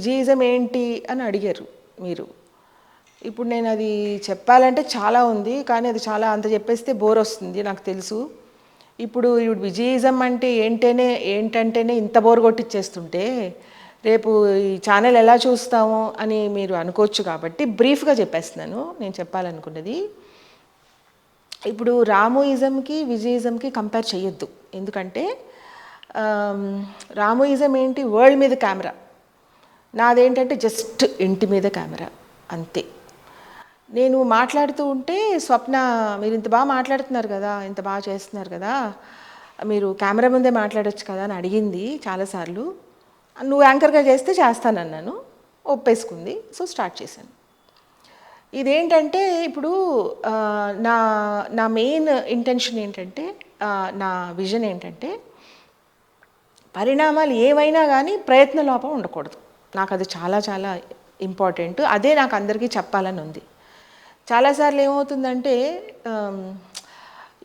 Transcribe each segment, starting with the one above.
విజయిజం ఏంటి అని అడిగారు మీరు. ఇప్పుడు నేను అది చెప్పాలంటే చాలా ఉంది, కానీ అది చాలా అంత చెప్పేస్తే బోర్ వస్తుంది నాకు తెలుసు. ఇప్పుడు విజయిజం అంటే ఏంటంటేనే ఇంత బోర్ కొట్టిచ్చేస్తుంటే రేపు ఈ ఛానల్ ఎలా చూస్తాము అని మీరు అనుకోవచ్చు. కాబట్టి బ్రీఫ్గా చెప్పేస్తున్నాను నేను చెప్పాలనుకున్నది. ఇప్పుడు రామోయిజంకి విజయిజంకి కంపేర్ చేయొద్దు. ఎందుకంటే రామోయిజం ఏంటి, వరల్డ్ మీద కెమెరా, నాదేంటంటే జస్ట్ ఇంటి మీద కెమెరా అంతే. నేను మాట్లాడుతూ ఉంటే స్వప్న మీరు ఇంత బాగా మాట్లాడుతున్నారు కదా, ఇంత బాగా చేస్తున్నారు కదా, మీరు కెమెరా ముందే మాట్లాడొచ్చు కదా అని అడిగింది చాలాసార్లు. నువ్వు యాంకర్గా చేస్తే చేస్తానన్నాను, ఒప్పేసుకుంది. సో స్టార్ట్ చేశాను. ఇదేంటంటే ఇప్పుడు నా నా మెయిన్ ఇంటెన్షన్ ఏంటంటే, నా విజన్ ఏంటంటే పరిణామాలు ఏవైనా కానీ ప్రయత్న లోపం ఉండకూడదు. నాకు అది చాలా చాలా ఇంపార్టెంట్. అదే నాకు అందరికీ చెప్పాలని ఉంది. చాలాసార్లు ఏమవుతుందంటే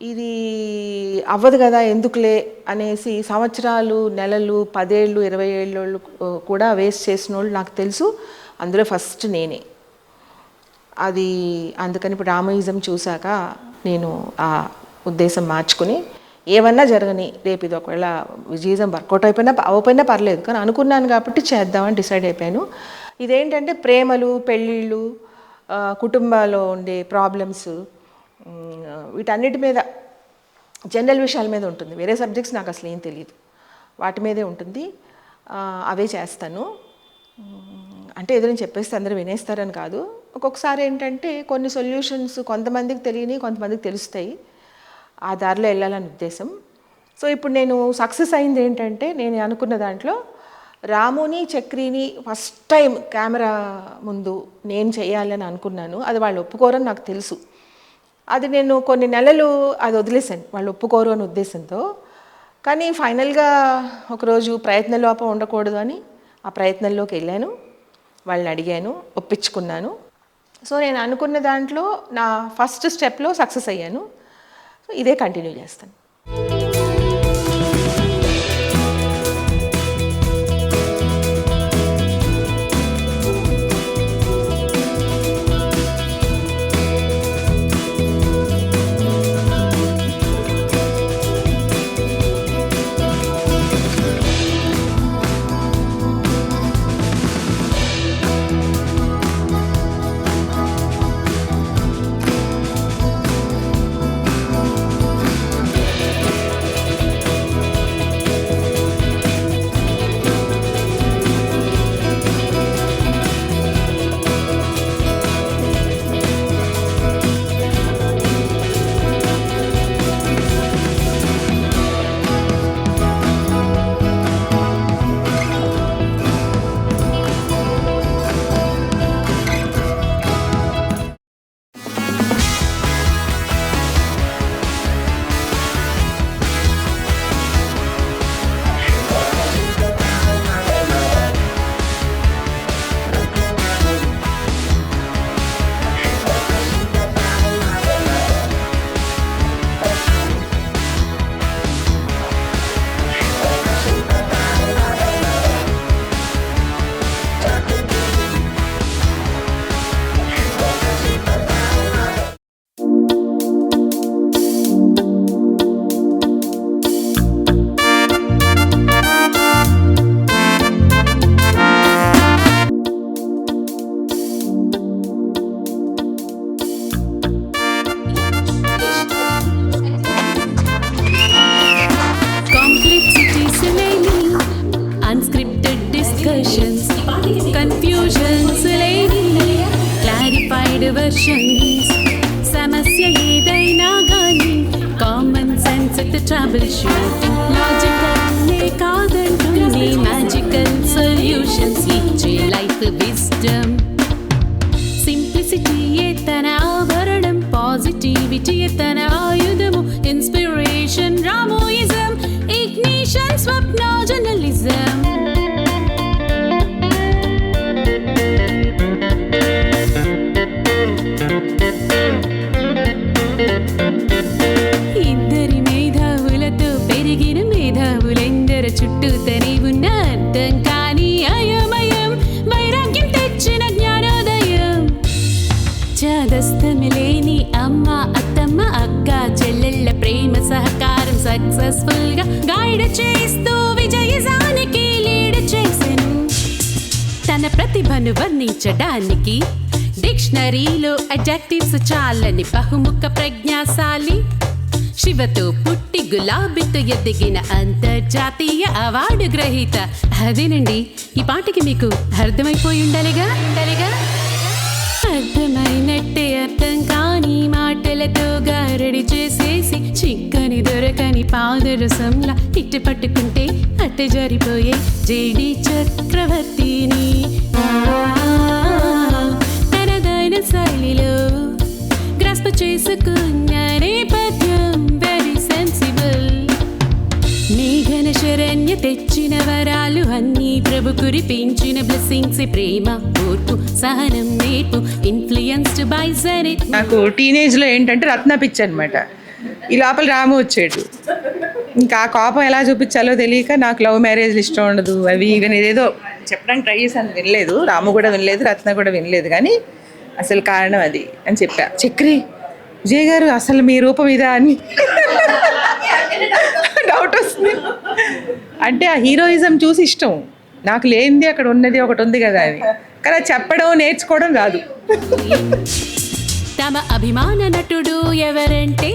ఇది అవ్వదు కదా ఎందుకులే అనేసి సంవత్సరాలు, నెలలు, 10 ఏళ్ళు, 20 ఏళ్ళు కూడా వేస్ట్ చేసిన వాళ్ళు నాకు తెలుసు. అందులో ఫస్ట్ నేనే. అది అందుకని ఇప్పుడు రామోయిజం చూశాక నేను ఆ ఉద్దేశం మార్చుకుని ఏమన్నా జరగని, రేపు ఇది ఒకవేళ విజయిజం వర్కౌట్ అయిపోయినా పర్లేదు, కానీ అనుకున్నాను కాబట్టి చేద్దామని డిసైడ్ అయిపోయాను. ఇదేంటంటే ప్రేమలు, పెళ్ళిళ్ళు, కుటుంబాల్లో ఉండే ప్రాబ్లమ్స్, వీటన్నిటి మీద, జనరల్ విషయాల మీద ఉంటుంది. వేరే సబ్జెక్ట్స్ నాకు అసలు ఏం తెలియదు, వాటి మీదే ఉంటుంది. అవే చేస్తాను. అంటే ఏదో నేను చెప్పేస్తే అందరూ వినేస్తారని కాదు. ఒక్కొక్కసారి ఏంటంటే కొన్ని సొల్యూషన్స్ కొంతమందికి తెలియని, కొంతమందికి తెలుస్తాయి. ఆ దారిలో వెళ్ళాలని ఉద్దేశం. సో ఇప్పుడు నేను సక్సెస్ అయింది ఏంటంటే, నేను అనుకున్న దాంట్లో రాముని, చక్రిని ఫస్ట్ టైం కెమెరా ముందు నేను చేయాలని అనుకున్నాను. అది వాళ్ళు ఒప్పుకోరని నాకు తెలుసు. అది నేను కొన్ని నెలలు అది వదిలేశాను, వాళ్ళు ఒప్పుకోరు అనే ఉద్దేశంతో. కానీ ఫైనల్గా ఒకరోజు ప్రయత్న లోపం ఉండకూడదు అని ఆ ప్రయత్నంలోకి వెళ్ళాను. వాళ్ళని అడిగాను, ఒప్పించుకున్నాను. సో నేను అనుకున్న దాంట్లో నా ఫస్ట్ స్టెప్లో సక్సెస్ అయ్యాను. సో ఇదే కంటిన్యూ చేస్తాను. సమస్య ఏదైనా గానీ common sense trouble shooting, logical కాదంటుంది మ్యాజికల్ సొల్యూషన్స్ ఇచ్చే లైఫ్ విజ్డమ్. సింప్లిసిటీయే తన ఆభరణం, పాజిటివిటీ తన ఆయుధము, ఇన్స్పిరేషన్ రామోయిజం, ఇగ్నిషన్ స్వప్న జర్నలిజం. ఇద్దరి మేధావులతో పెరిగిన మేధావులెందర చుట్టూ తనే ఉన్న అర్థం కాని అయోమయం సక్సెస్ఫుల్ గా గైడ్ చేస్తూ విజయజానికి లీడ్ చేసెను. తన ప్రతిభను వర్ణించడానికి డిక్షనరీలో అడ్జెక్టివ్స్ చాలని బహుముఖ ప్రజ్ఞాశాలి, శివతో పుట్టి గులాబీతో ఎదిగిన అంతర్జాతీయ అవార్డు గ్రహీత. అదేనండి, ఈ పాటకి మీకు అర్థమైపోయి ఉండాలిగా. అర్థమైనట్టే అర్థం కాని మాటలతో గారడి చేసేసి చిక్కని దొరకని పాదరసంలా ఇట్టు పట్టుకుంటే అట్టు జారిపోయే జేడి చక్రవర్తిని. తనదైన శైలిలో గ్రాస్ప్ చేసుకున్న నేపథ్యం వెరీ సెన్సిబుల్. మేఘన శరణ్య తెచ్చిన వరాలు అన్నీ ప్రభు కురిపించిన బ్లెస్సింగ్స్, ప్రేమ, ఓర్పు, సహనం, నేర్పు, ఇన్ఫ్లుయెన్స్డ్ బై జెనిత్. నాకు టీనేజ్లో ఏంటంటే రత్న పిచ్చి అనమాట. ఈ లోపల రాము వచ్చాడు. ఇంకా ఆ కోపం ఎలా చూపించాలో తెలియక నాకు లవ్ మ్యారేజ్లు ఇష్టం ఉండదు అవి ఇవన్నీ ఏదో చెప్పడానికి ట్రై చేశాను. వినలేదు, రాము కూడా వినలేదు, రత్న కూడా వినలేదు. కానీ అసలు కారణం అది అని చెప్పా. చక్రి విజయ్ గారు అసలు మీ రూపం ఇదా అని డౌట్ వస్తుంది. అంటే ఆ హీరోయిజం చూసి ఇష్టం నాకు, లేనిది అక్కడ ఉన్నది ఒకటి ఉంది కదా అని. కానీ చెప్పడం నేర్చుకోవడం రాదు. తమ అభిమాన నటుడు ఎవరంటే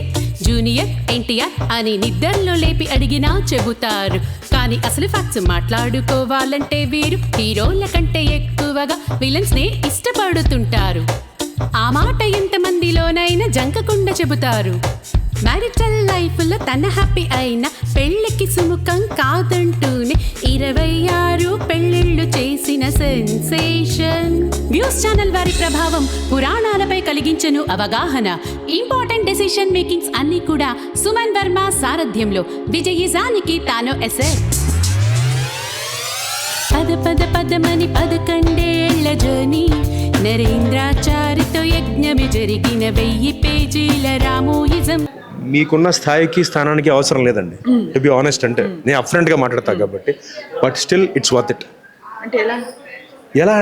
జూనియర్ ఎన్టీఆర్ అని నిద్రలో లేపి అడిగినా చెబుతారు. కానీ అసలు ఫ్యాక్ట్స్ మాట్లాడుకోవాలంటే వీరు హీరోల కంటే ఎక్కువగా విలన్స్ నే ఇష్టపడుతుంటారు. ఆ మాట ఎంతమందిలోనైనా జంకకుండా చెబుతారు. మ్యారిటల్ లైఫ్ లో తన హ్యాపీ అయిన పెళ్లికి సుముఖం కాదంటూనే 26 పెళ్లిళ్ళు చేసిన సెన్సేషన్. న్యూస్ ఛానల్ వారి ప్రభావం పురాణాలపై కలిగించను అవగాహన. ఇంపార్టెంట్ డెసిషన్ మేకింగ్స్ అన్ని కూడా సుమన్ వర్మ సారథ్యంలో విజయజానికి తాను ఎసెట్. పదమని 11 జర్నీ నరేంద్రాచారితో యజ్ఞమి జరిగిన 1000 పేజీల రామోయిజం. మీకున్న స్థాయికి స్థానానికి అవసరం లేదండి, టు బి ఆనెస్ట్. అంటే నేను అప్ఫ్రంట్ గా మాట్లాడతా కాబట్టి, but still it's worth it. అంటే ఎలా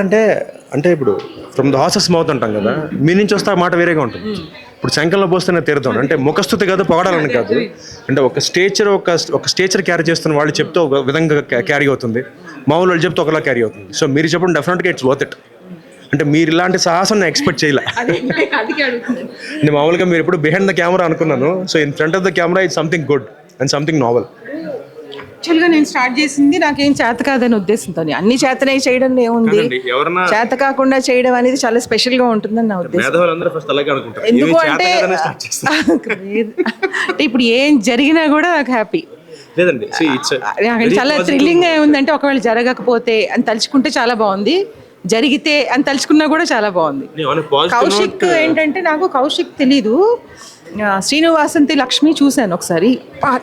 అంటే ఇప్పుడు ఫ్రమ్ ద హార్సెస్ మౌత్ అంటాం కదా, మీ నుంచి వస్తే ఆ మాట వేరేగా ఉంటుంది. ఇప్పుడు శంఖంలో పోస్తేనే తీరుతాం. అంటే ముఖస్థుతి కాదు, పొగడాలని కాదు. అంటే ఒక స్టేచర్ క్యారీ చేస్తున్న వాళ్ళు చెప్తే ఒక విధంగా క్యారీ అవుతుంది, మామూలు వాళ్ళు చెప్తే ఒకలా క్యారీ అవుతుంది. సో మీరు చెప్పడం డెఫినెట్గా ఇట్స్ వర్త్ ఇట్. అంటే మీరు ఇలాంటి సాహసం నేను ఎక్స్పెక్ట్ చేయలే. నేను మామూలుగా మీరు ఎప్పుడు బిహైండ్ ద కెమెరా అనుకున్నాను. So in front of the camera it's something good and something novel. యాక్చువల్గా నేను స్టార్ట్ చేసింది నాకేం చేత కాదని ఉద్దేశంతో. అన్ని చేతనే చేయడం ఏముంది, చేత కాకుండా చేయడం అనేది చాలా స్పెషల్ గా ఉంటుందని నా ఉద్దేశం. ఎందుకు అంటే ఇప్పుడు ఏం జరిగినా కూడా నాకు హ్యాపీ. చాలా థ్రిల్లింగ్ గా ఏముందంటే ఒకవేళ జరగకపోతే అని తలుచుకుంటే చాలా బాగుంది, జరిగితే అని తలుచుకున్నా కూడా చాలా బాగుంది. కౌశిక్ ఏంటంటే నాకు కౌశిక్ తెలీదు, శ్రీనివాసంతి లక్ష్మి చూశాను ఒకసారి.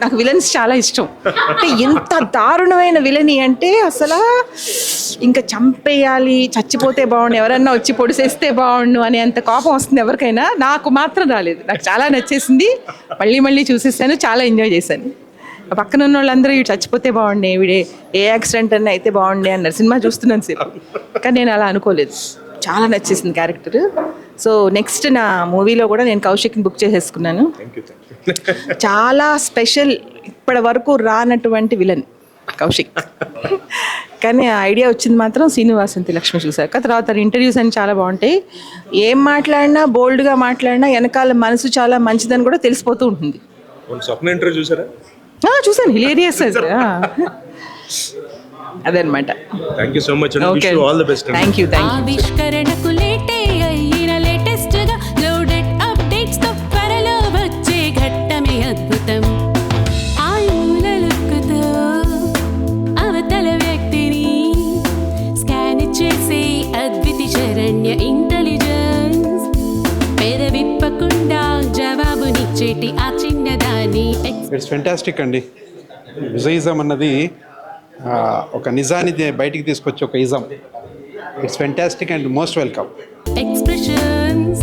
నాకు విలన్స్ చాలా ఇష్టం. అంటే ఎంత దారుణమైన విలని అంటే అసలు ఇంకా చంపేయాలి, చచ్చిపోతే బాగుండు, ఎవరన్నా వచ్చి పొడిసేస్తే బాగుండు అనే అంత కోపం వస్తుంది ఎవరికైనా. నాకు మాత్రం రాలేదు, నాకు చాలా నచ్చేసింది. మళ్ళీ చూసేసాను, చాలా ఎంజాయ్ చేశాను. పక్కన ఉన్న వాళ్ళందరూ ఇవి చచ్చిపోతే బాగుండే, వీడే ఏ యాక్సిడెంట్ అన్న అయితే బాగుండే అన్నారు సినిమా చూస్తున్నాను సేపు. కానీ నేను అలా అనుకోలేదు, చాలా నచ్చేసింది క్యారెక్టర్. సో నెక్స్ట్ నా మూవీలో కూడా నేను కౌశిక్ని బుక్ చేసేసుకున్నాను. చాలా స్పెషల్, ఇప్పటి వరకు రానటువంటి విలన్ కౌశిక్. కానీ ఆ ఐడియా వచ్చింది మాత్రం శ్రీనివాసంతి లక్ష్మి చూశాక. తర్వాత ఇంటర్వ్యూస్ అని చాలా బాగుంటాయి, ఏం మాట్లాడినా బోల్డ్గా మాట్లాడినా వెనకాల మనసు చాలా మంచిదని కూడా తెలిసిపోతూ ఉంటుంది. చూసాను, హిలేరియస్ అదనమాట. Thank you so much, all the best. Thank you. ఆవిష్కరణకు లేటే అయిన లేటెస్ట్ గా లోడెడ్ అప్డేట్స్ తో త్వరలో వచ్చే ఘట్టమే అద్భుతం. ఆయుల లుక్కుతో అవతల వ్యక్తిని స్కాన్ చేసే అద్వితి శరణ్య ఇంటెలిజెన్స్. పెదవిప్పకుండా జవాబునిచ్చేటి ఆ చిన్నదాని. ఇట్స్ ఫెంటాస్టిక్ అండి. విజయిజం అన్నది ఒక నిజాన్ని బయటికి తీసుకొచ్చి ఒక ism. It's fantastic and most welcome. Expressions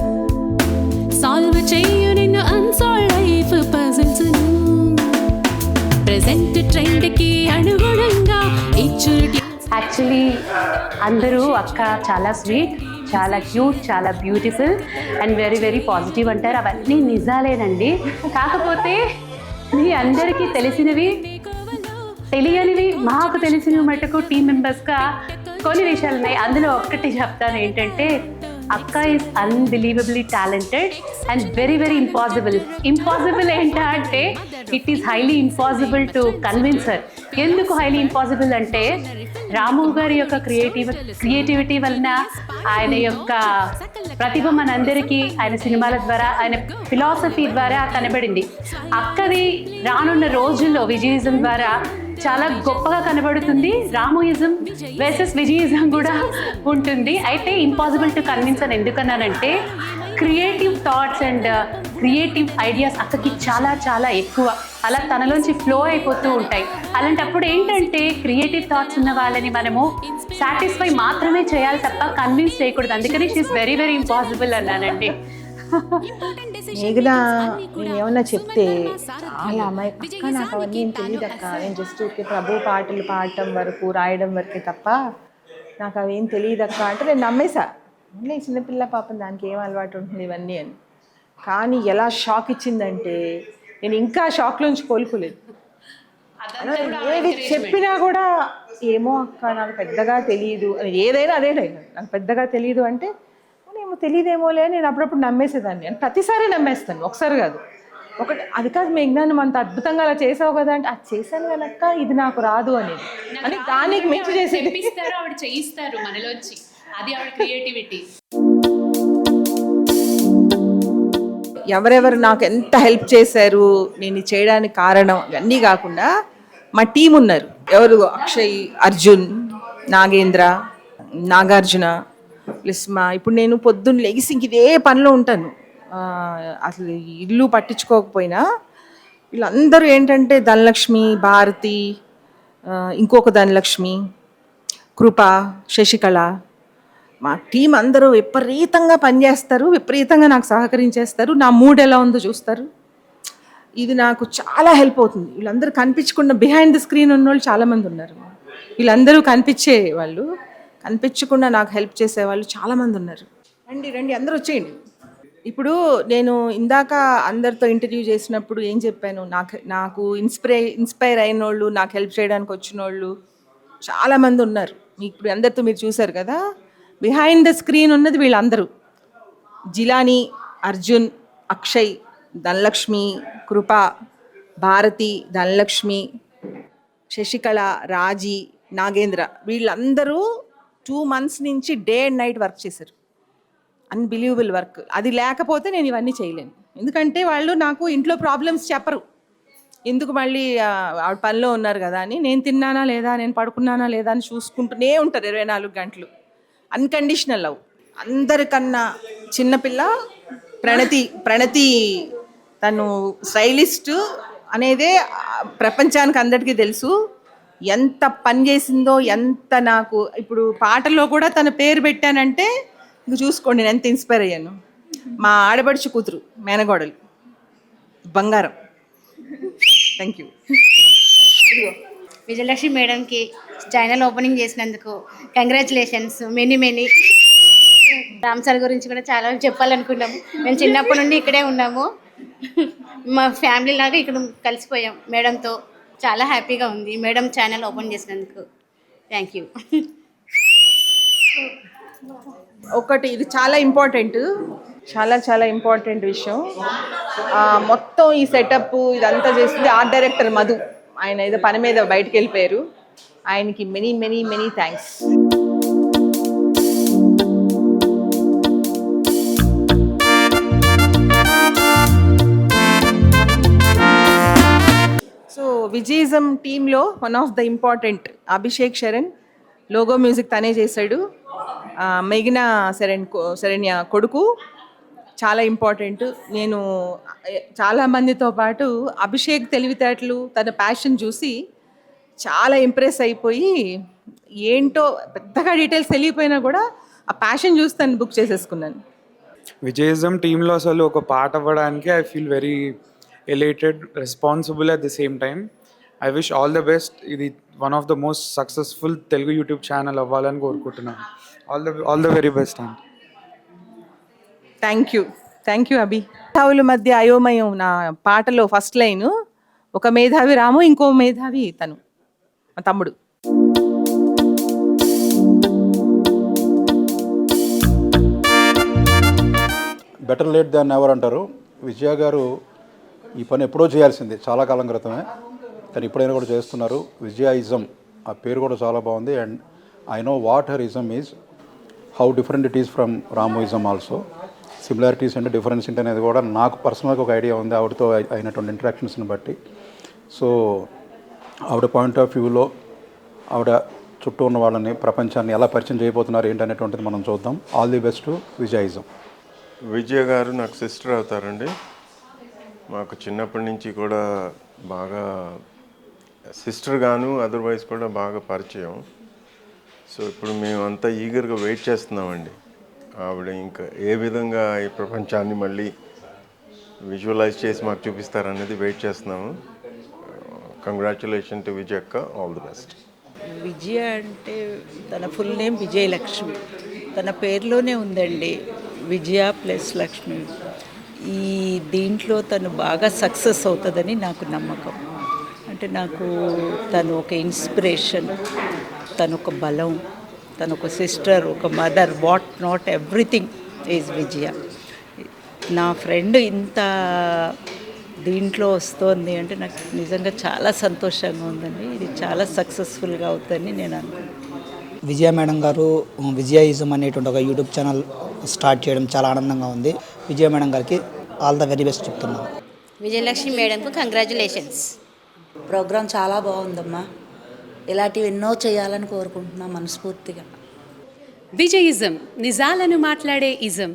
solve చేయు నిన్ను అన్సాల్వ్ లైఫ్ పజిల్స్ ను ప్రెజెంట్ ట్రెండ్ కి అనుగుణంగా ఇచ్చుటి. యాక్చువల్లీ అందరూ అక్క చాలా స్వీట్, చాలా క్యూట్, చాలా beautiful and very very positive అంటారు. అవన్నీ నిజాలేనండి. కాకపోతే మీ అందరికీ తెలిసినవి తెలియనివి మాకు తెలిసినవి మటుకు టీం మెంబర్స్గా కొన్ని విషయాలు ఉన్నాయి. అందులో ఒక్కటి చెప్తాను ఏంటంటే అక్క is unbelievably talented and very very impossible ఏంటంటే it is highly impossible to convince her. ఎందుకు హైలీ ఇంపాసిబుల్ అంటే రాము గారి యొక్క క్రియేటివిటీ వలన, ఆయన యొక్క ప్రతిభ మనందరికీ ఆయన సినిమాల ద్వారా, ఆయన ఫిలాసఫీ ద్వారా కనబడింది. అక్కది రానున్న రోజుల్లో విజయిజం ద్వారా చాలా గొప్పగా కనబడుతుంది. రాముయిజం వర్సెస్ విజయిజం కూడా ఉంటుంది. అయితే ఇంపాసిబుల్ టు కన్విన్స్ అని ఎందుకన్నానంటే creative thoughts and creative ideas అక్కకి చాలా చాలా ఎక్కువ, అలా తనలోంచి ఫ్లో అయిపోతూ ఉంటాయి. అలాంటప్పుడు ఏంటంటే క్రియేటివ్ థాట్స్ ఉన్న వాళ్ళని మనము సాటిస్ఫై మాత్రమే చేయాలి తప్ప కన్విన్స్ చేయకూడదు. అందుకని షీఈస్ వెరీ వెరీ ఇంపాసిబుల్ అన్నానండి. మేఘన నేను ఏమన్నా చెప్తే చాలా అమ్మాయి అక్క నాకు అవన్నీ ఏం తెలియదు అక్క, నేను జస్ట్ ఊరికే ప్రభు పాటలు పాడటం వరకు రాయడం వరకే తప్ప నాకు అవేం తెలియదు అక్క అంటే నేను నమ్మేశా. చిన్నపిల్ల పాపం దానికి ఏం అలవాటు ఉంటుంది ఇవన్నీ అని. కానీ ఎలా షాక్ ఇచ్చిందంటే నేను ఇంకా షాక్లోంచి కోలుకోలేదు. ఏది చెప్పినా కూడా ఏమో అక్క నాకు పెద్దగా తెలియదు అని, ఏదైనా అదే డైలాగ్, నాకు పెద్దగా తెలియదు అంటే ఏమో తెలియదేమోలే నేను అప్పుడప్పుడు నమ్మేసేదాన్ని. అని ప్రతిసారి నమ్మేస్తాను, ఒకసారి కాదు. ఒకటి అది కాదు మేఘ్నాన్ని అంత అద్భుతంగా అలా చేసావు కదా అంటే అది చేశాను కనుక ఇది నాకు రాదు అనేది అని దానికి మించి చేసేది. ఆవిడ చేయిస్తారు మనలోంచి, అది ఆవిడ క్రియేటివిటీ. ఎవరెవరు నాకు ఎంత హెల్ప్ చేశారు నేను ఇది చేయడానికి కారణం ఇవన్నీ కాకుండా మా టీం ఉన్నారు. ఎవరు అక్షయ్, అర్జున్, నాగేంద్ర, నాగార్జున ప్లస్ ఇప్పుడు నేను పొద్దున్న లెగిసి ఇంక ఇదే పనిలో ఉంటాను. అసలు ఇల్లు పట్టించుకోకపోయినా వీళ్ళందరూ ఏంటంటే ధనలక్ష్మి, భారతి, ఇంకొక ధనలక్ష్మి, కృప, శశికళ, మా టీం అందరూ విపరీతంగా పనిచేస్తారు, విపరీతంగా నాకు సహకరించేస్తారు, నా మూడ్ ఎలా ఉందో చూస్తారు. ఇది నాకు చాలా హెల్ప్ అవుతుంది. వీళ్ళందరూ కనిపించకుండా బిహైండ్ ద స్క్రీన్ ఉన్నోళ్ళు చాలామంది ఉన్నారు. వీళ్ళందరూ కనిపించే వాళ్ళు, కనిపించకుండా నాకు హెల్ప్ చేసేవాళ్ళు చాలామంది ఉన్నారు. రండి రండి అందరూ వచ్చేయండి. ఇప్పుడు నేను ఇందాక అందరితో ఇంటర్వ్యూ చేసినప్పుడు ఏం చెప్పాను, నాకు ఇన్స్పైర్ అయిన వాళ్ళు, నాకు హెల్ప్ చేయడానికి వచ్చిన వాళ్ళు చాలామంది ఉన్నారు. ఇప్పుడు అందరితో మీరు చూశారు కదా, బిహైండ్ ద స్క్రీన్ ఉన్నది వీళ్ళందరూ. జిలాని, అర్జున్, అక్షయ్, ధనలక్ష్మి, కృప, భారతి, ధనలక్ష్మి, శశికళ, రాజీ, నాగేంద్ర, వీళ్ళందరూ 2 months నుంచి డే అండ్ నైట్ వర్క్ చేశారు. Unbelievable work. అది లేకపోతే నేను ఇవన్నీ చేయలేను. ఎందుకంటే వాళ్ళు నాకు ఇంట్లో ప్రాబ్లమ్స్ చెప్పరు. ఎందుకు మళ్ళీ ఆవిడ పనిలో ఉన్నారు కదా అని, నేను తిన్నానా లేదా, నేను పడుకున్నానా లేదా అని చూసుకుంటూనే ఉంటారు 24 గంటలు. Unconditional love. అందరికన్నా చిన్నపిల్ల ప్రణతి తను స్టైలిస్ట్ అనేదే ప్రపంచానికి అందరికీ తెలుసు. ఎంత పని చేసిందో, ఎంత నాకు ఇప్పుడు పాటల్లో కూడా తన పేరు పెట్టానంటే ఇంక చూసుకోండి నేను ఎంత ఇన్స్పైర్ అయ్యాను. మా ఆడపడుచు కూతురు, మేనగోడలు, బంగారం. Thank you. విజయలక్ష్మి మేడంకి ఛానల్ ఓపెనింగ్ చేసినందుకు కంగ్రాచులేషన్స్. మెనీ రామ్ సార్ గురించి కూడా చాలా చెప్పాలనుకున్నాము. మేము చిన్నప్పటి నుండి ఇక్కడే ఉన్నాము, మా ఫ్యామిలీ లాగా ఇక్కడ కలిసిపోయాం. మేడంతో చాలా హ్యాపీగా ఉంది మేడం ఛానల్ ఓపెన్ చేసినందుకు. Thank you. ఒకటి ఇది చాలా ఇంపార్టెంట్, చాలా ఇంపార్టెంట్ విషయం. మొత్తం ఈ సెటప్ ఇదంతా చేసింది ఆర్ట్ డైరెక్టర్ మధు. ఆయన ఏదో పని మీద బయటకు వెళ్ళిపోయారు. ఆయనకి మెనీ థ్యాంక్స్. సో విజయిజం టీంలో one of the important Abhishek Sharan, logo music తనే చేశాడు. మేఘనా శరణ్య కొడుకు చాలా ఇంపార్టెంట్. నేను చాలామందితో పాటు అభిషేక్ తెలివితేటలు, తన ప్యాషన్ చూసి చాలా ఇంప్రెస్ అయిపోయి, ఏంటో పెద్దగా డీటెయిల్స్ తెలియపోయినా కూడా ఆ ప్యాషన్ చూసి తను బుక్ చేసేసుకున్నాను. విజయిజం టీంలో అసలు ఒక పార్ట్ అవ్వడానికి I feel very elated, responsible at the same time. I wish all the best. ఇది one of the most successful Telugu YouTube channel అవ్వాలని కోరుకుంటున్నాను. ఆల్ ద వెరీ బెస్ట్ అండి. Thank you Abhi. తావుల మధ్య అయోమయం నా పాటలో ఫస్ట్ లైన్, ఒక మేధావి రాము, ఇంకో మేధావి తను, మా తమ్ముడు. బెటర్ లేట్ దాన్ ఎవర్ అంటారు. విజయ గారు ఈ పని ఎప్పుడో చేయాల్సింది, చాలా కాలం క్రితమే, కానీ ఇప్పుడైనా కూడా చేస్తున్నారు. విజయాయిజం ఆ పేరు కూడా చాలా బాగుంది. And I know what her ism is, how different it is from రామోయిజం also. Similarities అంటే డిఫరెన్స్ ఏంటి అనేది కూడా నాకు పర్సనల్గా ఒక ఐడియా ఉంది ఆవిడతో అయినటువంటి ఇంటరాక్షన్స్ని బట్టి. సో ఆవిడ పాయింట్ ఆఫ్ వ్యూలో ఆవిడ చుట్టూ ఉన్న వాళ్ళని, ప్రపంచాన్ని ఎలా పరిచయం చేయబోతున్నారు ఏంటనేటువంటిది మనం చూద్దాం. All the best to Vijayaism. Vijaya గారు నాకు సిస్టర్ అవుతారండి. మాకు చిన్నప్పటి నుంచి కూడా బాగా సిస్టర్ గాను అదర్వైజ్ కూడా బాగా పరిచయం. సో ఇప్పుడు మేము అంతా ఈగర్గా వెయిట్ చేస్తున్నామండి. ఆవిడ ఇంకా ఏ విధంగా ఈ ప్రపంచాన్ని మళ్ళీ విజువలైజ్ చేసి మాకు చూపిస్తారనేది వెయిట్ చేస్తున్నాము. కంగ్రాచులేషన్ టు విజయ్ అక్క, ఆల్ ది బెస్ట్. విజయ అంటే తన ఫుల్ నేమ్ విజయలక్ష్మి, తన పేరులోనే ఉందండి విజయ ప్లస్ లక్ష్మి. ఈ దీంట్లో తను బాగా సక్సెస్ అవుతుందని నాకు నమ్మకం. అంటే నాకు తను ఒక ఇన్స్పిరేషన్, తను ఒక బలం, తను ఒక సిస్టర్, ఒక mother, what not everything is Vijaya. నా ఫ్రెండ్ ఇంత దీంట్లో వస్తుంది అంటే నాకు నిజంగా చాలా సంతోషంగా ఉందండి. ఇది చాలా సక్సెస్ఫుల్గా అవుతుందని నేను అనుకుంటున్నాను. విజయ మేడం గారు విజయాయిజం అనేటువంటి ఒక యూట్యూబ్ ఛానల్ స్టార్ట్ చేయడం చాలా ఆనందంగా ఉంది. విజయ మేడం గారికి ఆల్ ద వెరీ బెస్ట్ చెప్తున్నాను. విజయలక్ష్మి మేడంకు కంగ్రాచులేషన్స్. ప్రోగ్రాం చాలా బాగుందమ్మా. ఇలాంటివి ఎన్నో చేయాలని కోరుకుంటున్నాం మనస్ఫూర్తిగా. విజయిజం నిజాలను మాట్లాడే ఇజం.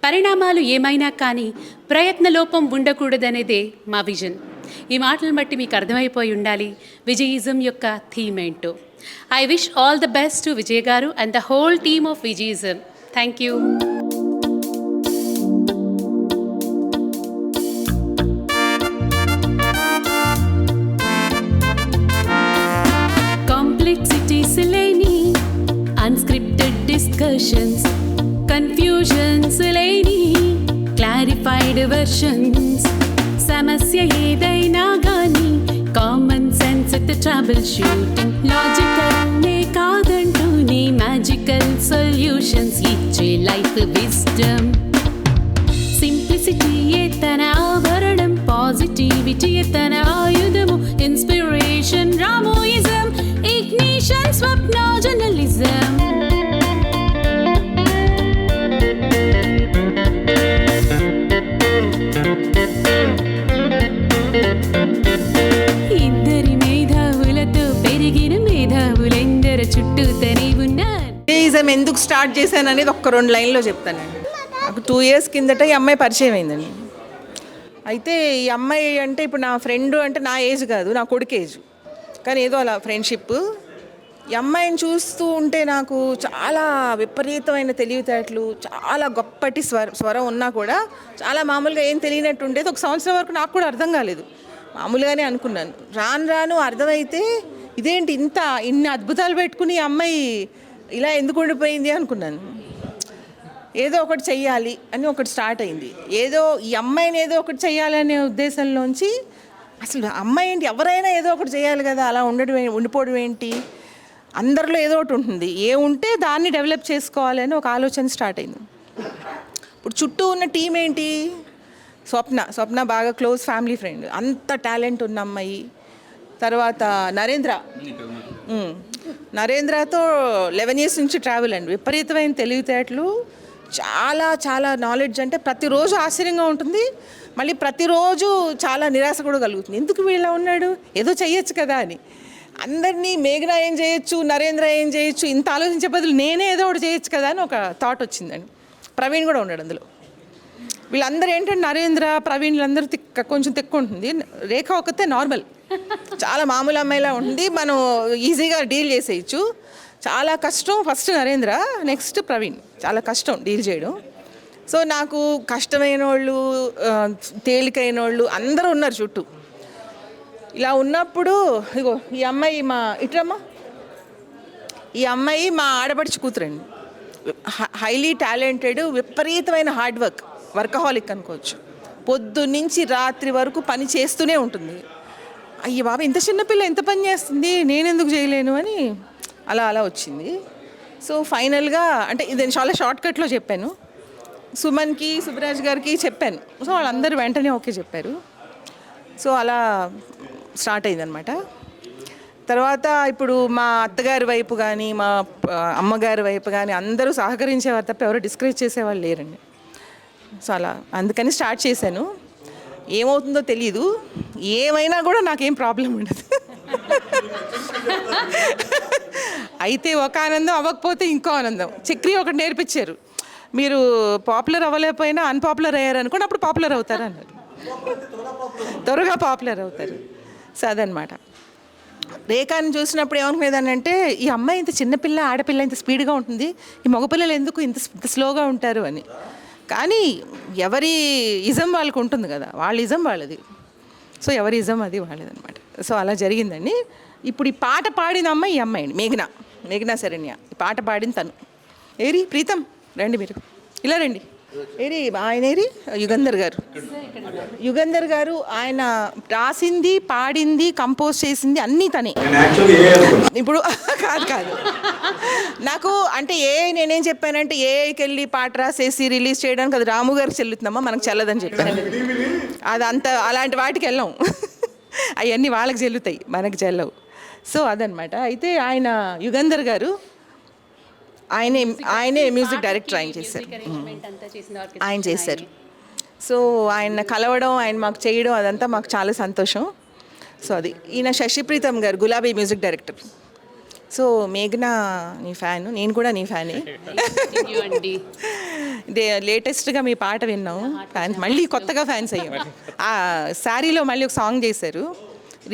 పరిణామాలు ఏమైనా కానీ ప్రయత్నలోపం ఉండకూడదనేదే మా విజన్. ఈ మాటలు బట్టి మీకు అర్థమైపోయి ఉండాలి విజయిజం యొక్క థీమ్ ఏంటో. I wish all the best to Vijay గారు and the whole team of Vijayism. Thank you. Complexities లేని అన్స్క్రిప్టెడ్ డిస్కషన్స్, కన్ఫ్యూజన్స్ లేని క్లారిఫైడ్ వెర్షన్స్. సమస్య ఏదైనా కానీ common sense with trouble shooting, logical నే కాదంటూనే మ్యాజికల్ సొల్యూషన్స్ ఇచ్చే లైఫ్ విజ్డమ్. సింప్లిసిటీ తన ఆభరణం, పాజిటివిటీ తన ఆయుధము, ఇన్స్పిరేషన్ రామోయిజం, ఇగ్నిషన్ స్వప్న జర్నలిజం. ఇద్దరి మేధావులతో పెరిగిన మేధావులెందరు చుట్టూ తనే ఉన్నారు. విజయిజం ఎందుకు స్టార్ట్ చేశాను అనేది ఒక్క 2 లైన్లో చెప్తానండి. నాకు 2 years కిందట ఈ అమ్మాయి పరిచయం అయిందండి. అయితే ఈ అమ్మాయి అంటే ఇప్పుడు నా ఫ్రెండ్ అంటే నా ఏజ్ కాదు, నా కొడుకు ఏజ్, కానీ ఏదో అలా ఫ్రెండ్షిప్. ఈ అమ్మాయిని చూస్తూ ఉంటే నాకు చాలా విపరీతమైన తెలివితేటలు, చాలా గొప్పటి స్వరం ఉన్నా కూడా చాలా మామూలుగా ఏం తెలియనట్టు ఉండేది. ఒక సంవత్సరం వరకు నాకు కూడా అర్థం కాలేదు, మామూలుగానే అనుకున్నాను. రాను రాను అర్థమైతే ఇదేంటి ఇన్ని అద్భుతాలు పెట్టుకుని ఈ అమ్మాయి ఇలా ఎందుకు ఉండిపోయింది అనుకున్నాను. ఏదో ఒకటి చెయ్యాలి అని ఒకటి స్టార్ట్ అయింది. ఈ అమ్మాయిని ఏదో ఒకటి చెయ్యాలనే ఉద్దేశంలోంచి అసలు అమ్మాయి ఏంటి, ఎవరైనా ఏదో ఒకటి చేయాలి కదా, అలా ఉండిపోవడం ఏంటి, అందరిలో ఏదో ఒకటి ఉంటుంది, ఉంటే దాన్ని డెవలప్ చేసుకోవాలి అని ఒక ఆలోచన స్టార్ట్ అయింది. ఇప్పుడు చుట్టూ ఉన్న టీం ఏంటి, స్వప్న బాగా క్లోజ్ ఫ్యామిలీ ఫ్రెండ్, అంత టాలెంట్ ఉన్న అమ్మాయి. తర్వాత నరేంద్రతో 11 years నుంచి ట్రావెల్ అండి, విపరీతమైన తెలివితేటలు, చాలా చాలా నాలెడ్జ్. అంటే ప్రతిరోజు ఆశ్చర్యంగా ఉంటుంది, మళ్ళీ ప్రతిరోజు చాలా నిరాశ కూడా కలుగుతుంది. ఎందుకు వీళ్ళ ఉన్నాడు, ఏదో చెయ్యొచ్చు కదా అని. అందరినీ మేఘన ఏం చేయొచ్చు, నరేంద్ర ఏం చేయొచ్చు, ఇంత ఆలోచించే బదులు నేనే ఏదో ఒకటి చేయొచ్చు కదా అని ఒక థాట్ వచ్చిందండి. ప్రవీణ్ కూడా ఉన్నాడు అందులో. వీళ్ళందరూ ఏంటంటే నరేంద్ర, ప్రవీణ్ వీళ్ళందరూ కొంచెం తిక్కు ఉంటుంది. రేఖ ఒకతే నార్మల్, చాలా మామూలు అమ్మాయిలా ఉంటుంది, మనం ఈజీగా డీల్ చేసేయచ్చు. చాలా కష్టం ఫస్ట్ నరేంద్ర, నెక్స్ట్ ప్రవీణ్, చాలా కష్టం డీల్ చేయడం. సో నాకు కష్టమైన వాళ్ళు, తేలికైన వాళ్ళు అందరూ ఉన్నారు చుట్టూ. ఇలా ఉన్నప్పుడు ఇగో ఈ అమ్మాయి ఈ అమ్మాయి మా ఆడపడిచి కూతురండి. హైలీ టాలెంటెడ్, విపరీతమైన హార్డ్ వర్కహాలిక్ అనుకోవచ్చు. పొద్దున్నుంచి రాత్రి వరకు పని చేస్తూనే ఉంటుంది. అయ్య బాబా ఇంత చిన్నపిల్ల ఎంత పని చేస్తుంది, నేను ఎందుకు చేయలేను అని అలా వచ్చింది. సో ఫైనల్గా అంటే ఇది చాలా షార్ట్కట్లో చెప్పాను. సుమన్కి, సుబ్బరాజ్ గారికి చెప్పాను. సో వాళ్ళందరూ వెంటనే ఓకే చెప్పారు. సో అలా స్టార్ట్ అయిందనమాట. తర్వాత ఇప్పుడు మా అత్తగారి వైపు కానీ మా అమ్మగారి వైపు కానీ అందరూ సహకరించేవారు తప్ప ఎవరు డిస్కరేజ్ చేసేవాళ్ళు లేరండి. సో అలా అందుకని స్టార్ట్ చేశాను. ఏమవుతుందో తెలీదు, ఏమైనా కూడా నాకేం ప్రాబ్లం ఉండదు. అయితే ఒక ఆనందం, అవ్వకపోతే ఇంకో ఆనందం. చక్రి ఒకటి నేర్పించారు, మీరు పాపులర్ అవ్వలేకపోయినా అన్పాపులర్ అయ్యారు అనుకోండి, అప్పుడు పాపులర్ అవుతారు అన్నారు. త్వరగా పాపులర్ అవుతారు. సో అదనమాట. రేఖాని చూసినప్పుడు ఏమనుకునేదాన్ని అంటే ఈ అమ్మాయి ఇంత చిన్నపిల్ల, ఆడపిల్ల ఇంత స్పీడ్గా ఉంటుంది, ఈ మగపిల్లలు ఎందుకు ఇంత స్లోగా ఉంటారు అని. కానీ ఎవరి ఇజం వాళ్ళకు ఉంటుంది కదా, వాళ్ళ ఇజం వాళ్ళది. సో ఎవరి ఇజం అది వాళ్ళదనమాట. సో అలా జరిగిందండి. ఇప్పుడు ఈ పాట పాడిన అమ్మాయి ఈ అమ్మాయి అండి, మేఘనా శరణ్య. ఈ పాట పాడిన తను. ఏరి ప్రీతం రండి, మీరు ఇలా రండి. ఆయన యుగంధర్ గారు ఆయన రాసింది, పాడింది, కంపోజ్ చేసింది అన్నీ తనే. ఇప్పుడు కాదు నాకు అంటే నేనేం చెప్పానంటే ఏఐకి వెళ్ళి పాట రాసేసి రిలీజ్ చేయడానికి అది రాము గారికి చెల్లుతుందమ్మా, మనకు చెల్లదని చెప్పాను. అది అంత అలాంటి వాటికి వెళ్ళాం. అవన్నీ వాళ్ళకి చెల్లుతాయి, మనకు చెల్లవు. సో అదనమాట. అయితే ఆయన యుగంధర్ గారు ఆయనే మ్యూజిక్ డైరెక్టర్ ఆయన చేశారు. సో ఆయన కలవడం, ఆయన మాకు చేయడం అదంతా మాకు చాలా సంతోషం. సో అది ఈయన శశిప్రీతం గారు గులాబీ మ్యూజిక్ డైరెక్టర్. సో మేఘనా నీ ఫ్యాన్, నేను కూడా నీ ఫ్యానే. లేటెస్ట్గా మీ పాట విన్నాము, ఫ్యాన్స్ మళ్ళీ కొత్తగా ఫ్యాన్స్ అయ్యాం. ఆ శారీలో మళ్ళీ ఒక సాంగ్ చేశారు